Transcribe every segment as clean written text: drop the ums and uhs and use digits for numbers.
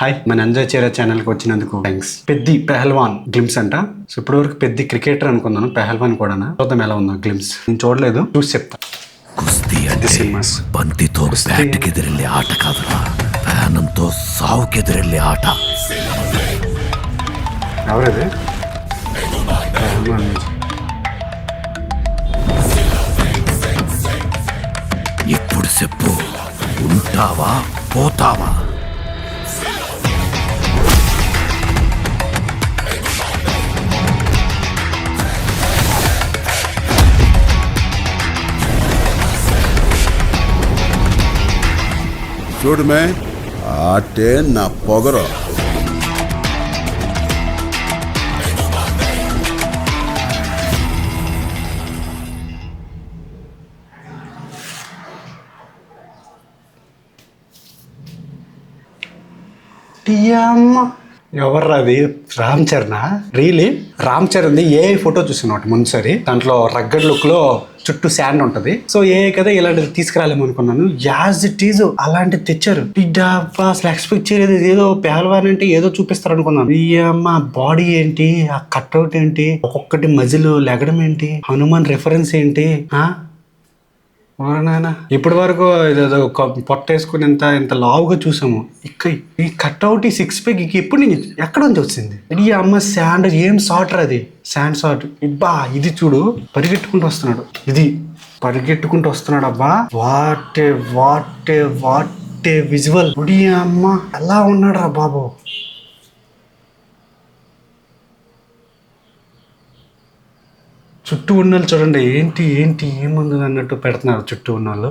Hi, మన enjoy చేయరా ఛానల్కి వచ్చినందుకు థ్యాంక్స్. పెద్ది పెహల్వాన్ గ్లిమ్స్ అంట. సో ఇప్పటి వరకు పెద్ది క్రికెటర్ అనుకున్నాను, పెహల్వాన్ కూడా. చూద్దాం ఎలా ఉందో గ్లిమ్స్. నేను చూడలేదు, చూసి చెప్తా. కుస్తీ అంటే బంతితో బ్యాట్కెదిరెళ్ళే ఆట కాదురా, ప్రాణంతో సావుకెదిరెళ్ళే ఆట. ఎవరది? ఎప్పుడు చెప్పు, ఉంటావా పోతావా? చూడు మే, ఆటే నా పొగరు. ఎవర్రా అది? రామ్ చరణా? రియలీ రామ్ చరణ్ ఏ ఫోటో చూసినట్టు ముందుసారి దాంట్లో రగ్గడ్ లుక్ లో చుట్టూ శాండ్ ఉంటది. సో కదా ఇలాంటిది తీసుకురాలేము అనుకున్నాను. యాజ్ ఇట్ ఈజ్ అలాంటిది తెచ్చారు. అసలు ఎక్స్పెక్ట్ చేయలేదు. ఏదో పెహల్వాన్ అంటే ఏదో చూపిస్తారు అనుకున్నాను. అమ్మ బాడీ ఏంటి, ఆ కట్అవుట్ ఏంటి, ఒక్కొక్కటి మజిల్ లెగడం ఏంటి, హనుమాన్ రెఫరెన్స్ ఏంటి. నాయన ఇప్పటి వరకు పొట్ట వేసుకుని ఇంత లావుగా చూసాము. ఈ కట్అవుట్, ఈ సిక్స్ ప్యాక్ ఎప్పుడు నుంచి ఎక్కడ నుంచి వచ్చింది? ఇది అమ్మ శాండ్ ఏం షార్టర్ అది, శాండ్ షార్ట్. ఇబ్బా ఇది చూడు, పరిగెట్టుకుంటూ వస్తున్నాడు. ఇది పరిగెట్టుకుంటూ వస్తున్నాడు. అబ్బా వాట్ ఏ విజువల్. ఉడి అమ్మ ఎలా ఉన్నాడు రా బాబు. చుట్టూ ఉన్న వాళ్ళు చూడండి, ఏంటి ఏముంది అన్నట్టు పెడుతున్నారు. చుట్టూ ఉన్న వాళ్ళు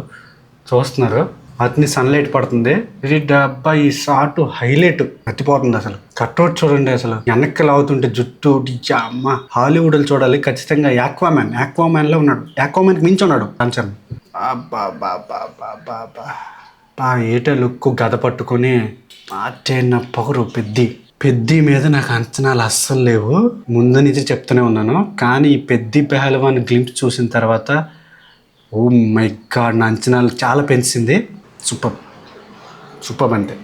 చూస్తున్నారు. అతని సన్లైట్ పడుతుంది. ఇది డబ్బా ఈ షార్ట్ హైలైట్ మర్చిపోతుంది. అసలు కట్అవుట్ చూడండి, అసలు వెనక్కి లాగుతుంటే జుట్టు. అమ్మ హాలీవుడ్ చూడాలి ఖచ్చితంగా. యాక్వామ్యాన్ లో ఉన్నాడు. యాక్వామ్యాన్కి మించి ఉన్నాడు కాంచన్. ఏటే లుక్, గద పట్టుకొని నా పొగరు. పెద్ది మీద నాకు అంచనాలు అస్సలు లేవు, ముందు నుంచి చెప్తూనే ఉన్నాను. కానీ ఈ పెద్ది పెహల్వాన్ గ్లింప్స్ చూసిన తర్వాత ఓ మై గాడ్, నా అంచనాలు చాలా పెంచింది. సూపర్ అంతే.